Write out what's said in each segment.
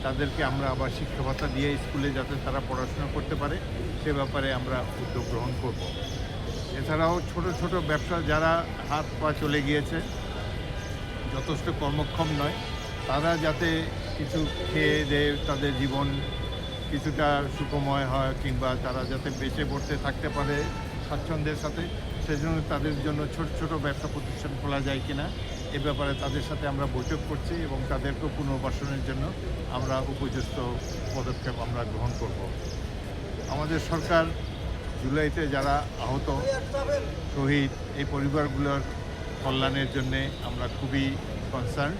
তাদেরকে আমরা আবার শিক্ষা ভাতা দিয়ে স্কুলে যাতে তারা পড়াশোনা করতে পারে সে ব্যাপারে আমরা উদ্যোগ গ্রহণ করব। এছাড়াও ছোট ছোট ব্যবসা যারা হাত পা চলে গিয়েছে, যথেষ্ট কর্মক্ষম নয়, তারা যাতে কিছু খেয়ে দেয়ে তাদের জীবন কিছুটা সুখময় হয় কিংবা তারা যাতে বেঁচে পড়তে থাকতে পারে স্বাচ্ছন্দ্যের সাথে, সেজন্য তাদের জন্য ছোট ছোট ব্যবসা প্রতিষ্ঠান খোলা যায় কিনা এ ব্যাপারে তাদের সাথে আমরা বৈঠক করছি এবং তাদেরকে পুনর্বাসনের জন্য আমরা উপযুক্ত পদক্ষেপ আমরা গ্রহণ করব। আমাদের সরকার জুলাইতে যারা আহত শহীদ এই পরিবারগুলোর কল্যাণের জন্যে আমরা খুবই কনসার্ন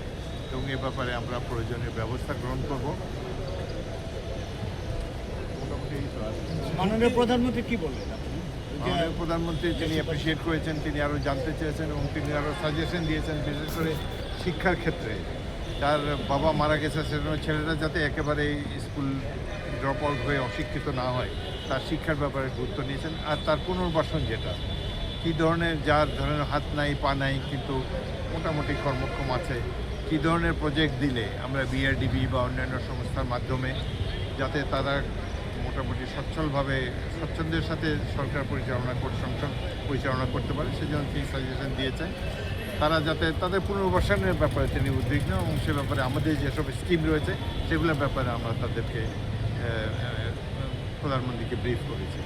এবং এ ব্যাপারে আমরা প্রয়োজনীয় ব্যবস্থা গ্রহণ করব। মাননীয় প্রধানমন্ত্রী কি বললেন? মাননীয় প্রধানমন্ত্রী তিনি অ্যাপ্রিসিয়েট করেছেন, তিনি আরও জানতে চেয়েছেন এবং তিনি আরও সাজেশন দিয়েছেন, বিশেষ করে শিক্ষার ক্ষেত্রে। তার বাবা মারা গেছে, সেজন্য ছেলেরা যাতে একেবারে স্কুল ড্রপ আউট হয়ে অশিক্ষিত না হয় তার শিক্ষার ব্যাপারে গুরুত্ব নিয়েছেন। আর তার পুনর্বাসন যেটা, কী ধরনের, যার ধরনের হাত নাই পা নাই কিন্তু মোটামুটি কর্মক্ষম আছে, কী ধরনের প্রজেক্ট দিলে আমরা বিআরডিবি বা অন্যান্য সংস্থার মাধ্যমে যাতে তারা মোটামুটি সচ্ছলভাবে স্বচ্ছন্দের সাথে সরকার সংসদ পরিচালনা করতে পারে, সেজন্য তিনি সাজেশন দিয়েছেন। তারা যাতে তাদের পুনর্বাসনের ব্যাপারে তিনি উদ্বিগ্ন এবং সে ব্যাপারে আমাদের যেসব স্কিম রয়েছে সেগুলোর ব্যাপারে আমরা তাদেরকে প্রধানমন্ত্রীকে ব্রিফ করেছি।